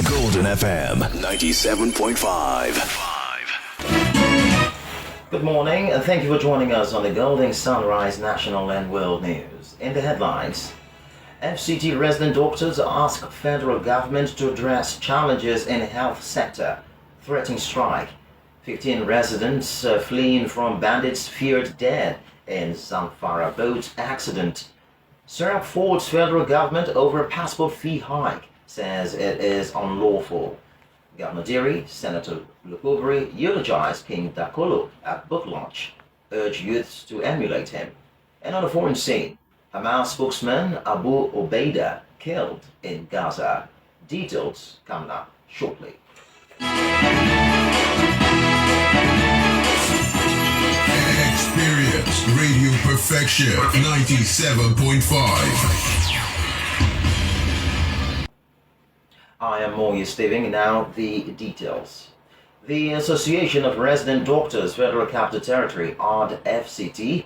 Golden FM 97.5. Good morning, and thank you for joining us on the Golden Sunrise National and World News. In the headlines, FCT resident doctors ask federal government to address challenges in the health sector, threatening strike. 15 residents fleeing from bandits feared dead in Zamfara boat accident. Serap faults federal government over passport fee hike, says it is unlawful. Governor Diri, Senator Lukubri eulogized King Dakolo at book launch, urged youths to emulate him. And on the foreign scene, Hamas spokesman Abu Obeida killed in Gaza. Details coming up shortly. Experience Radio Perfection 97.5. I am Moye Steving. Now the details. The Association of Resident Doctors Federal Capital Territory, FCT,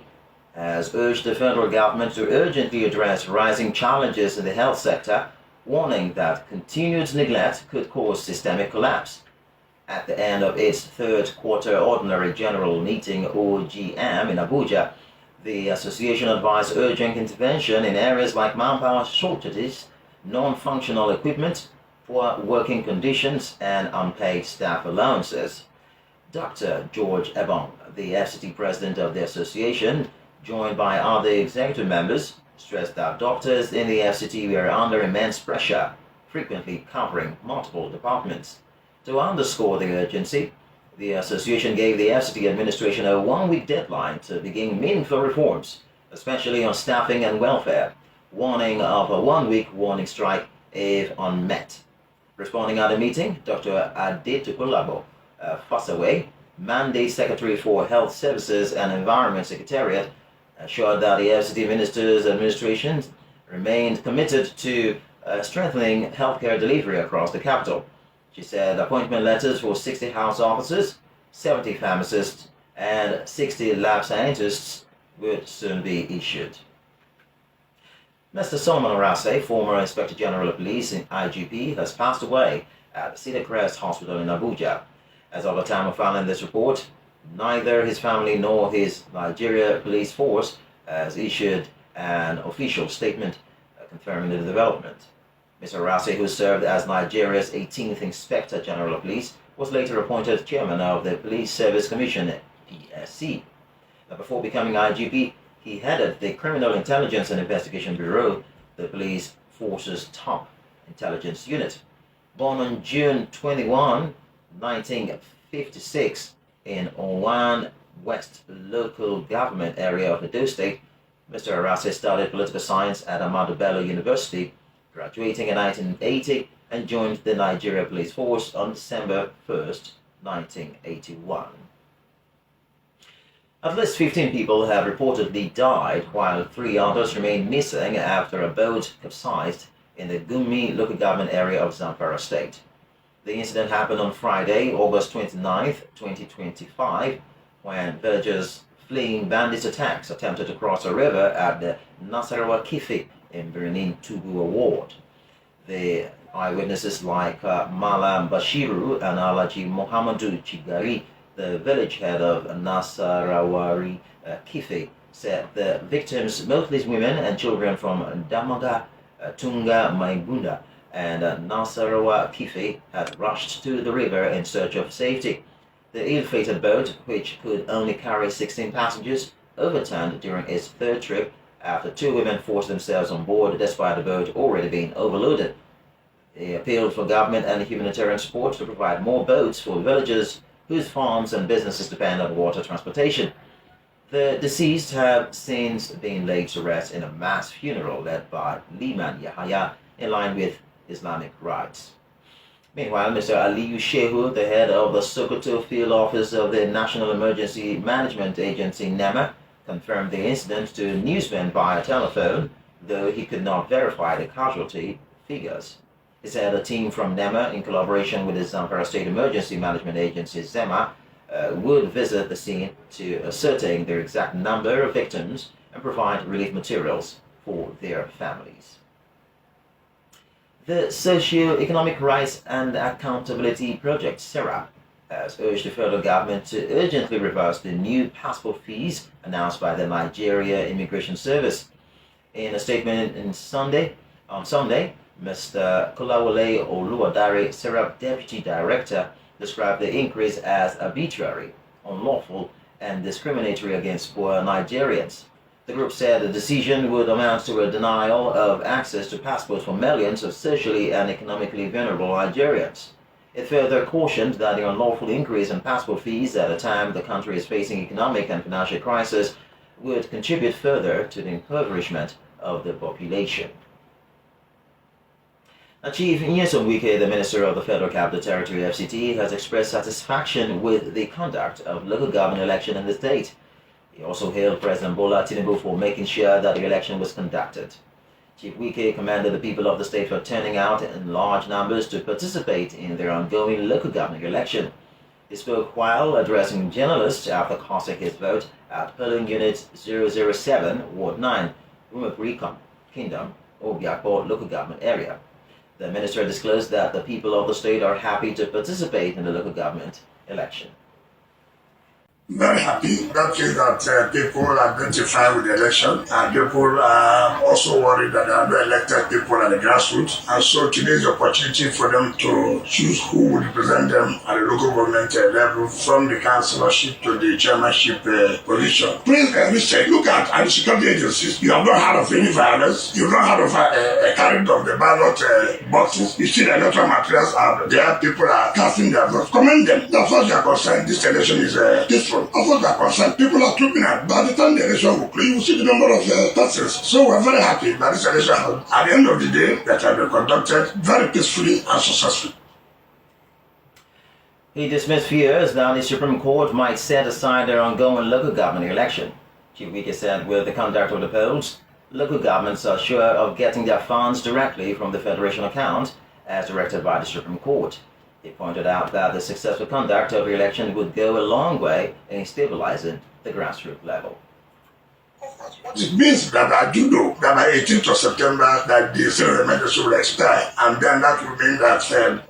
has urged the federal government to urgently address rising challenges in the health sector, warning that continued neglect could cause systemic collapse. At the end of its third quarter ordinary general meeting OGM in Abuja, the association advised urgent intervention in areas like manpower shortages, non-functional equipment, poor working conditions, and unpaid staff allowances. Dr. George Ebong, the FCT president of the association, joined by other executive members, stressed that doctors in the FCT were under immense pressure, frequently covering multiple departments. To underscore the urgency, the association gave the FCT administration a one-week deadline to begin meaningful reforms, especially on staffing and welfare, warning of a one-week warning strike if unmet. Responding at the meeting, Dr. Adetukulabo Fasaway, Mandate Secretary for Health Services and Environment Secretariat, assured that the FCT Minister's administration remained committed to strengthening healthcare delivery across the capital. She said appointment letters for 60 house officers, 70 pharmacists, and 60 lab scientists would soon be issued. Mr. Solomon Arase, former Inspector General of Police in IGP, has passed away at Cedar Crest Hospital in Abuja. As of the time of filing this report, neither his family nor his Nigeria Police Force has issued an official statement confirming the development. Mr. Arase, who served as Nigeria's 18th Inspector General of Police, was later appointed Chairman of the Police Service Commission, PSC. Now, before becoming IGP, he headed the Criminal Intelligence and Investigation Bureau, the police force's top intelligence unit. Born on June 21, 1956, in Owan West local government area of Edo State, Mr. Arase studied political science at Ahmadu Bello University, graduating in 1980 and joined the Nigeria Police Force on December 1st, 1981. At least 15 people have reportedly died, while 3 others remain missing after a boat capsized in the Gumi local government area of Zamfara State. The incident happened on Friday, August 29th, 2025, when villagers fleeing bandits' attacks attempted to cross a river at the Nasarawa Kifi in Birnin Tugu Ward. The eyewitnesses like Malam Bashiru and Alaji Mohamadu Chigari, the village head of Nasarawari Kifi, said the victims, mostly women and children from Damaga, Tunga Maibunda, and Nasarawa Kifi, had rushed to the river in search of safety. The ill-fated boat, which could only carry 16 passengers, overturned during its third trip after 2 women forced themselves on board despite the boat already being overloaded. They appealed for government and humanitarian support to provide more boats for villagers whose farms and businesses depend on water transportation. The deceased have since been laid to rest in a mass funeral led by Liman Yahaya in line with Islamic rites. Meanwhile, Mr. Aliyu Shehu, the head of the Sokoto field office of the National Emergency Management Agency, NEMA, confirmed the incident to newsmen via telephone, though he could not verify the casualty figures. He said a team from NEMA, in collaboration with the Zamfara State Emergency Management Agency, ZEMA, would visit the scene to ascertain their exact number of victims and provide relief materials for their families. The Socio-Economic Rights and Accountability Project, SERAP, has urged the federal government to urgently reverse the new passport fees announced by the Nigeria Immigration Service. In a statement on Sunday, Mr. Kolawole Oluwadare, SERAP Deputy Director, described the increase as arbitrary, unlawful, and discriminatory against poor Nigerians. The group said the decision would amount to a denial of access to passports for millions of socially and economically vulnerable Nigerians. It further cautioned that the unlawful increase in passport fees at a time the country is facing economic and financial crisis would contribute further to the impoverishment of the population. Chief Nyesom Wike, the Minister of the Federal Capital Territory FCT, has expressed satisfaction with the conduct of local government election in the state. He also hailed President Bola Tinubu for making sure that the election was conducted. Chief Wike commended the people of the state for turning out in large numbers to participate in their ongoing local government election. He spoke while addressing journalists after casting his vote at polling unit 007, Ward 9, Umagri Kingdom, Obiakpo local government area. The minister disclosed that the people of the state are happy to participate in the local government election. Very happy. That is that people identify with the election, and people are also worried that there are no elected people at the grassroots. And so today is the opportunity for them to choose who will represent them at the local government level, from the councillorship to the chairmanship position. Please, Mr. Look at the security agencies. You have not heard of any violence. You have not heard of a carrying of the ballot boxes. You see the electoral materials out there. People are casting their votes. Commend them. That's what they are concerned. This election is peaceful. As far as they are concerned, people are trooping out. By the time the election will close, you will see the number of persons. So we're very happy that this election, at the end of the day, that has been conducted very peacefully and successfully. He dismissed fears that the Supreme Court might set aside their ongoing local government election. Chief Wike said with the conduct of the polls, local governments are sure of getting their funds directly from the Federation account, as directed by the Supreme Court. He pointed out that the successful conduct of the election would go a long way in stabilizing the grassroots level. It means that I do know that by 18th of September that the state emergency will expire, and then that will mean that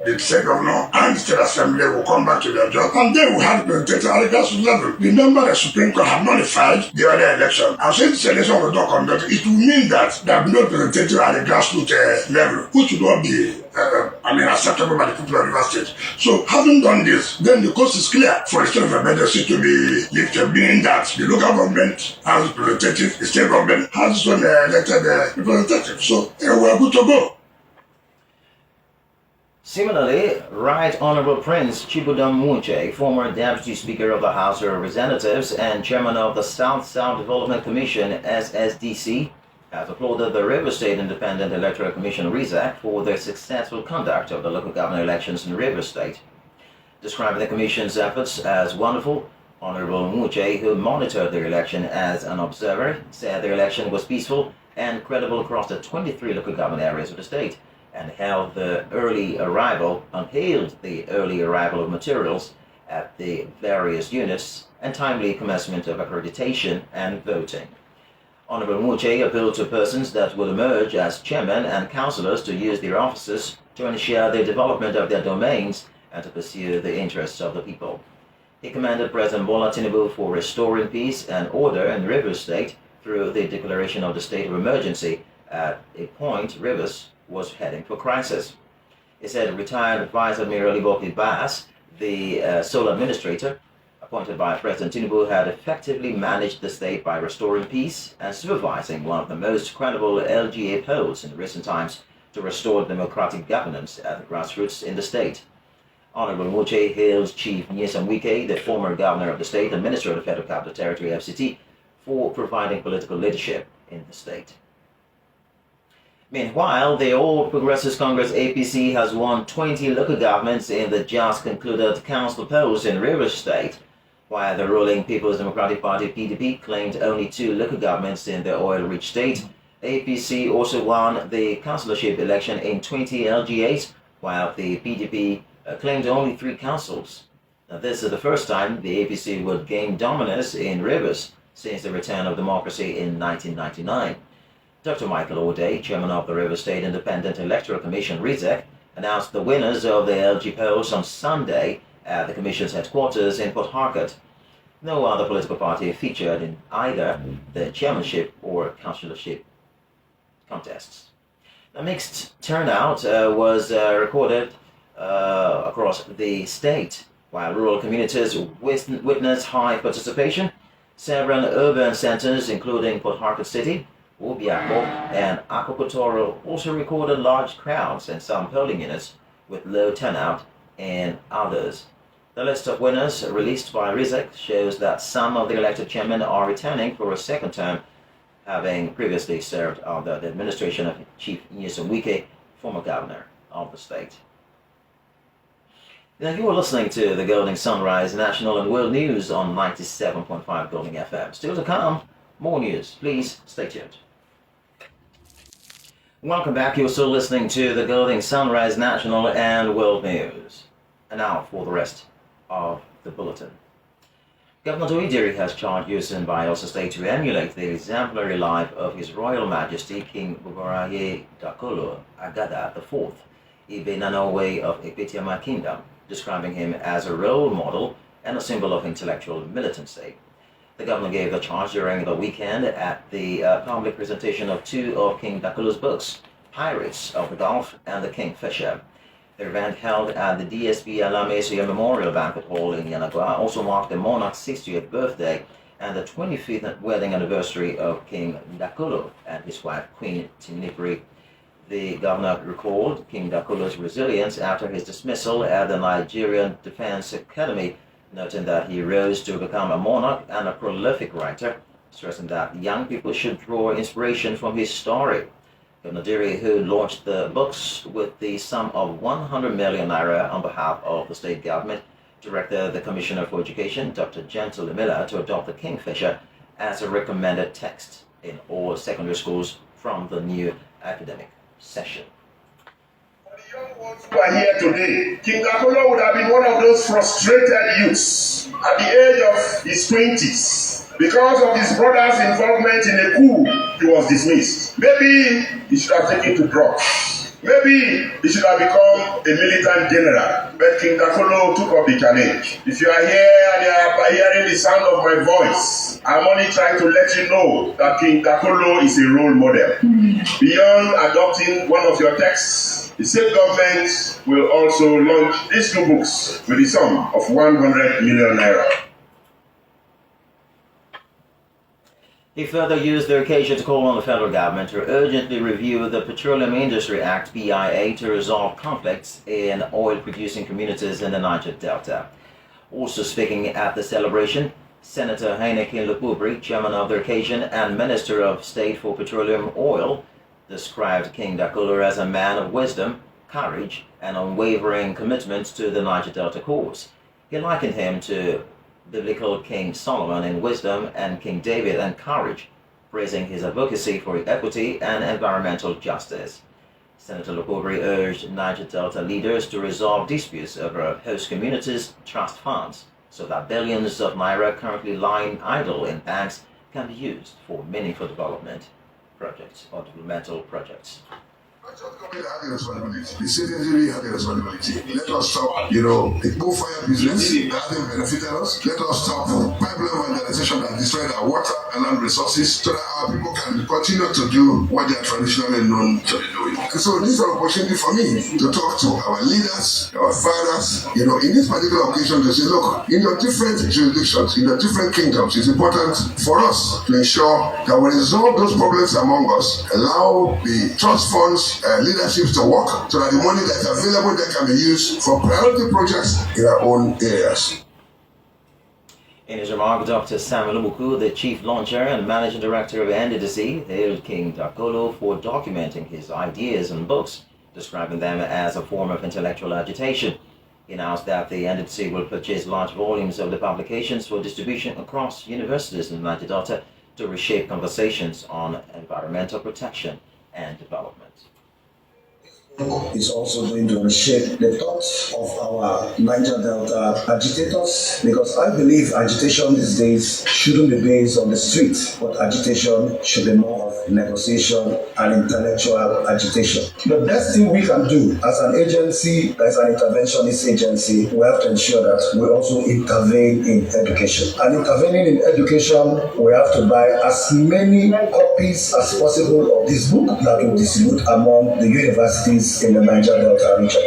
the state governor and the state assembly will come back to their job, and then we have the representative at the grassroots level. Remember, the Supreme Court have nullified the other election, and since this election was not conducted, it will mean that there will be no representative at the grassroots level, which will not be acceptable by the people of the state. So, having done this, then the coast is clear for the state of emergency to be lifted, meaning that the local government has representative, the state government has its own elected representative. So, we are good to go. Similarly, Right Honorable Prince Chibudam Moye, former Deputy Speaker of the House of Representatives and Chairman of the South-South Development Commission, SSDC, has applauded the Rivers State Independent Electoral Commission (RISAC) for their successful conduct of the local government elections in Rivers State. Describing the Commission's efforts as wonderful, Honorable Moye, who monitored the election as an observer, said the election was peaceful and credible across the 23 local government areas of the state, and hailed the early arrival of materials at the various units and timely commencement of accreditation and voting. Honorable Moye appealed to persons that will emerge as chairmen and councillors to use their offices to ensure the development of their domains and to pursue the interests of the people. He commended President Bola Tinubu for restoring peace and order in Rivers State through the declaration of the state of emergency at a point Rivers was heading for crisis. He said retired Vice Admiral Iboki Bass, the sole administrator, appointed by President Tinubu, had effectively managed the state by restoring peace and supervising one of the most credible LGA polls in recent times to restore democratic governance at the grassroots in the state. Honorable Moye hails Chief Nyesom Wike, the former governor of the state and minister of the Federal Capital Territory FCT, for providing political leadership in the state. Meanwhile, the All Progressives Congress APC has won 20 local governments in the just concluded council polls in Rivers State, while the ruling People's Democratic Party PDP claimed only 2 local governments in the oil-rich state. APC also won the councillorship election in 20 LGAs, while the PDP claimed only 3 councils. Now, this is the first time the APC would gain dominance in Rivers since the return of democracy in 1999. Dr. Michael O'Day, chairman of the Rivers State Independent Electoral Commission, RISEC, announced the winners of the LG polls on Sunday at the Commission's headquarters in Port Harcourt. No other political party featured in either the chairmanship or councillorship contests. A mixed turnout was recorded across the state. While rural communities witnessed high participation, several urban centers, including Port Harcourt City, Obiako, and Akokotoro, also recorded large crowds in some polling units with low turnout in others. The list of winners released by RISEC shows that some of the elected chairmen are returning for a second term, having previously served under the administration of Chief Nyesom Wike, former governor of the state. Now you are listening to the Golden Sunrise National and World News on 97.5 Golden FM. Still to come, more news. Please stay tuned. Welcome back. You're still listening to the Golden Sunrise National and World News. And now for the rest of the bulletin. Governor Moye has charged Houston Bayelsa State to emulate the exemplary life of His Royal Majesty King Moye Dakolo Agada IV, Ibe Nanowe of Ekpetiama Kingdom, describing him as a role model and a symbol of intellectual militancy. The governor gave the charge during the weekend at the public presentation of two of King Dakolo's books, Pirates of the Gulf and The Kingfisher. The event held at the DSB Alamesia Memorial Banquet Hall in Yanagwa also marked the monarch's 60th birthday and the 25th wedding anniversary of King Dakolo and his wife Queen Timnipri. The governor recalled King Dakolo's resilience after his dismissal at the Nigerian Defense Academy, noting that he rose to become a monarch and a prolific writer, stressing that young people should draw inspiration from his story. Governor Diri, who launched the books with the sum of 100 million naira on behalf of the state government, directed the Commissioner for Education, Dr. Gentle Miller, to adopt the Kingfisher as a recommended text in all secondary schools from the new academic session. For the young ones who are here today, King Dakolo would have been one of those frustrated youths at the age of his 20s. Because of his brother's involvement in a coup, he was dismissed. Maybe he should have taken to drugs. Maybe he should have become a militant general. But King Dakolo took up the challenge. If you are here and you are hearing the sound of my voice, I'm only trying to let you know that King Dakolo is a role model. Beyond adopting one of your texts, the state government will also launch these two books with the sum of 100 million naira. He further used the occasion to call on the federal government to urgently review the Petroleum Industry Act (PIA) to resolve conflicts in oil-producing communities in the Niger Delta. Also speaking at the celebration, Senator Heineken Lukubri, chairman of the occasion and Minister of State for Petroleum Oil, described King Dakolo as a man of wisdom, courage, and unwavering commitment to the Niger Delta cause. He likened him to biblical King Solomon in wisdom and King David in courage, praising his advocacy for equity and environmental justice. Senator Lukubri urged Niger Delta leaders to resolve disputes over host communities' trust funds so that billions of naira currently lying idle in banks can be used for meaningful development projects or developmental projects. Not just government have the responsibility. The citizens really have the responsibility. Let us stop, the bullfire business that hasn't benefited us. Let us stop pipeline vandalization that destroyed our water and land resources so that our people can continue to do what they are traditionally known to be doing. So this is an opportunity for me to talk to our leaders, our fathers, in this particular occasion to say, look, in your different jurisdictions, in your different kingdoms, it's important for us to ensure that we resolve those problems among us, allow the trust funds leaderships to work so that the money that's available there can be used for priority projects in our own areas. In his remark, Dr. Samuel Umuku, the chief launcher and managing director of NDDC, hailed King Dakolo for documenting his ideas and books, describing them as a form of intellectual agitation. He announced that the NDDC will purchase large volumes of the publications for distribution across universities in Niger Delta to reshape conversations on environmental protection and development. Is also going to reshape the thoughts of our Niger Delta agitators, because I believe agitation these days shouldn't be based on the streets, but agitation should be more of negotiation, and intellectual agitation. The best thing we can do as an agency, as an interventionist agency, we have to ensure that we also intervene in education. And intervening in education, we have to buy as many copies as possible of this book that will distribute among the universities in the Niger Delta region.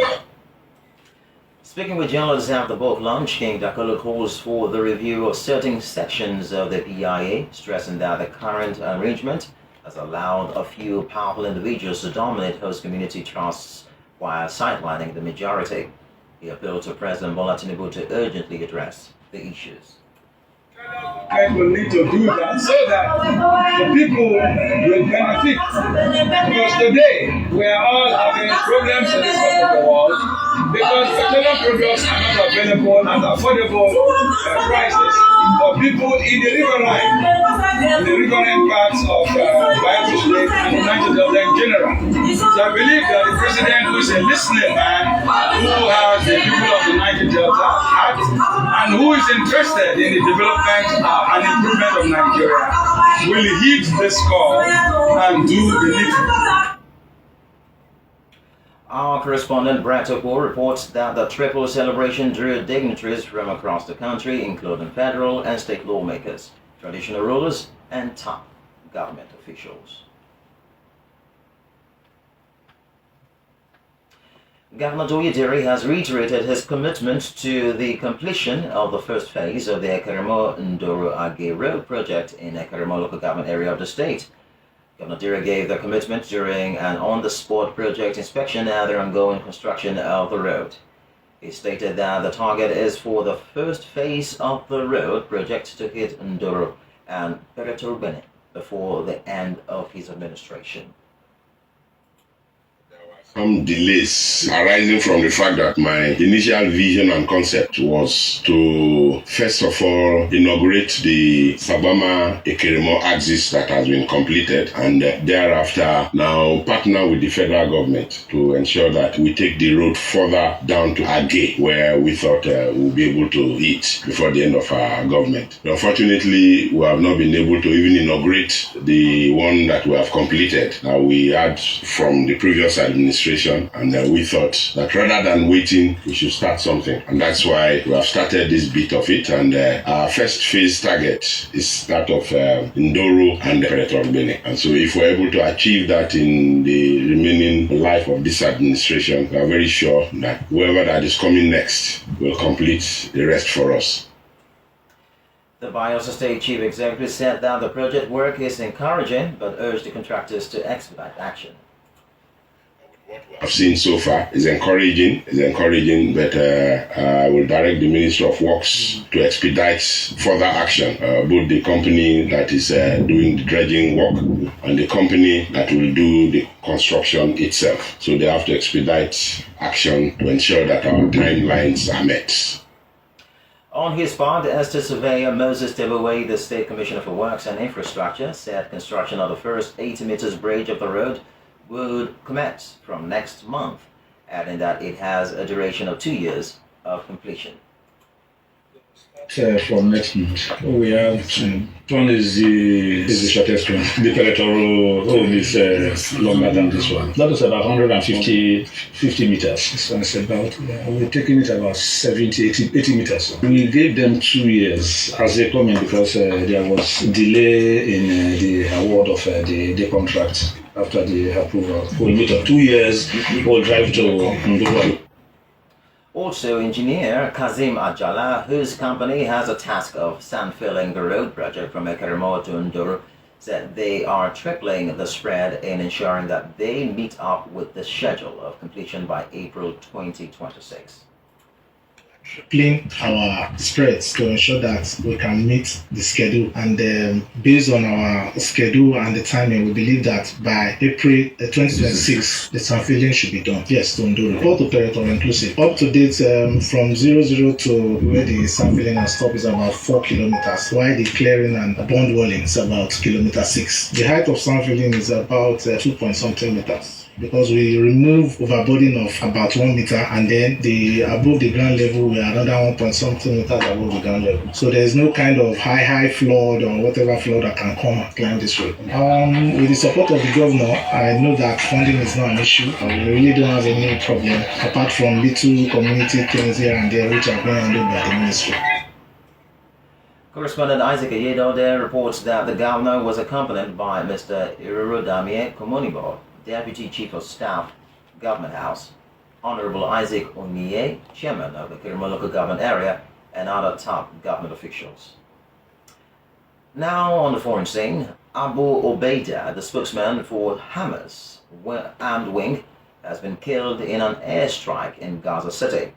Speaking with journalists after the book launch, King Dakolo calls for the review of certain sections of the PIA, stressing that the current arrangement has allowed a few powerful individuals to dominate host community trusts while sidelining the majority. He appealed to President Bola Tinubu to urgently address the issues. Will need to do that so that the people will benefit. Because today we are all having problems in this part of the world because petroleum products are not available at affordable prices for people in the riverine parts of Bayelsa State and the Niger Delta in general. So I believe that the president, who is a listening man, who has the people of the Niger Delta at heart, and who is interested in the development and improvement of Nigeria, will heed this call and do the needful. Our correspondent Brad Toko reports that the triple celebration drew dignitaries from across the country, including federal and state lawmakers, traditional rulers, and top government officials. Governor Oyedere has reiterated his commitment to the completion of the first phase of the Ekeremo-Ndoro-Age Road project in Ekeremo local government area of the state. Governor Dere gave the commitment during an on-the-spot project inspection at the ongoing construction of the road. He stated that the target is for the first phase of the road project to hit Ndoro and Peretorbene before the end of his administration. Some delays arising from the fact that my initial vision and concept was to first of all inaugurate the Sabama Ekeremo axis that has been completed, and thereafter now partner with the federal government to ensure that we take the road further down to Age, where we thought we'll be able to hit before the end of our government. Unfortunately, we have not been able to even inaugurate the one that we have completed. We had from the previous administration, and we thought that rather than waiting, we should start something, and that's why we have started this bit of it. And our first phase target is that of Ndoro and Peretorbene. And so if we're able to achieve that in the remaining life of this administration, we are very sure that whoever that is coming next will complete the rest for us. The Bayelsa State Chief Executive said that the project work is encouraging, but urged the contractors to expedite action. I've seen so far is encouraging, but I will direct the Minister of Works to expedite further action, both the company that is doing the dredging work and the company that will do the construction itself. So they have to expedite action to ensure that our timelines are met. On his part, Estate Surveyor Moses Tebaway, the State Commissioner for Works and Infrastructure, said construction of the first 80 meters bridge of the road would commence from next month, adding that it has a duration of 2 years of completion. From next month, we have one is the shortest one. The Peretoro road is longer than this one. That is about 50 meters. This one is about, we're taking it about 80 meters. We gave them 2 years as a comment because there was delay in the award of the contract. After the approval, we'll meet up 2 years, we'll drive to Ndoro. Also, engineer Kazim Ajala, whose company has a task of sand filling the road project from Ekeremo to Ndoro, said they are tripling the spread in ensuring that they meet up with the schedule of completion by April 2026. Tripling our spreads to ensure that we can meet the schedule, and based on our schedule and the timing, we believe that by April 2026 the sand filling should be done. Yes, to Ndoro, all to Peretoro inclusive. Up to date, from 00 to where the sand filling and stop is about 4 kilometers, while the clearing and bond walling is about kilometer 6. The height of sand filling is about 2 point something meters. because we remove overburden of about 1 meter, and then the above the ground level we are another 1 point something meters above the ground level. So there is no kind of high flood or whatever flood that can come and climb this road. With the support of the governor, I know that funding is not an issue. We really don't have any problem apart from little community things here and there which are being handled by the ministry. Correspondent Isaac Ayedo there reports that the governor was accompanied by Mr. Irurodamie Komonibo, Deputy Chief of Staff, Government House, Honorable Isaac Moye, Chairman of the Kirima Local Government Area, and other top government officials. Now on the foreign scene, Abu Obeida, the spokesman for Hamas armed wing, has been killed in an airstrike in Gaza City.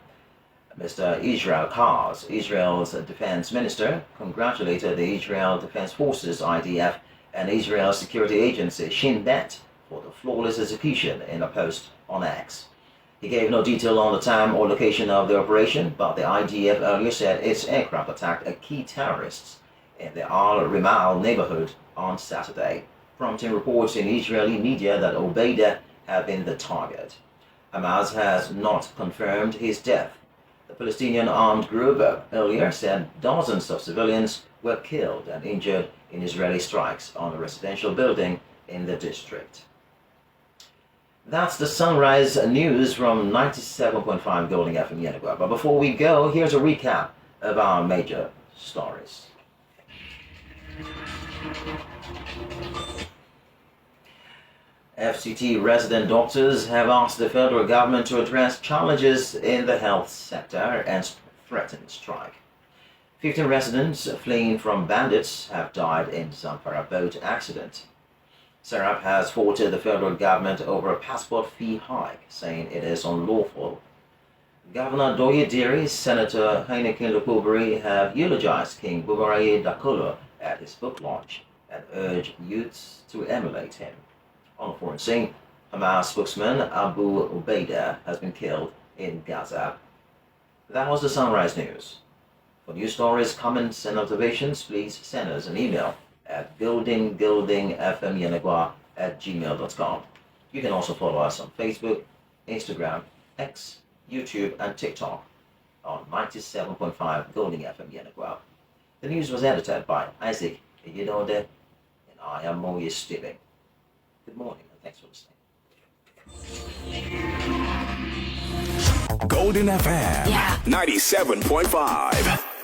Mr. Israel Katz, Israel's defense minister, congratulated the Israel Defense Forces (IDF) and Israel's security agency Shin Bet for the flawless execution in a post on X. He gave no detail on the time or location of the operation, but the IDF earlier said its aircraft attacked a key terrorists in the Al Rimal neighborhood on Saturday, prompting reports in Israeli media that Obeida had been the target. Hamas has not confirmed his death. The Palestinian armed group earlier said dozens of civilians were killed and injured in Israeli strikes on a residential building in the district. That's the sunrise news from 97.5 Golden FM Yenagua. But before we go, here's a recap of our major stories. FCT resident doctors have asked the federal government to address challenges in the health sector and threatened strike. 15 residents fleeing from bandits have died in Zamfara boat accident. Serap has faulted the federal government over a passport fee hike, saying it is unlawful. Governor Doye, Senator Heineken Lukubari have eulogized King Bubaraye Dakolo at his book launch and urged youths to emulate him. On the foreign scene, Hamas spokesman Abu Obeida has been killed in Gaza. That was the Sunrise News. For news stories, comments, and observations, please send us an email at gmail.com. You can also follow us on Facebook, Instagram, X, YouTube, and TikTok on 97.5 Golden FM Yenagua. The news was edited by Isaac Iyedode, and I am Moye Steven. Good morning, and thanks for listening. Golden FM 97.5.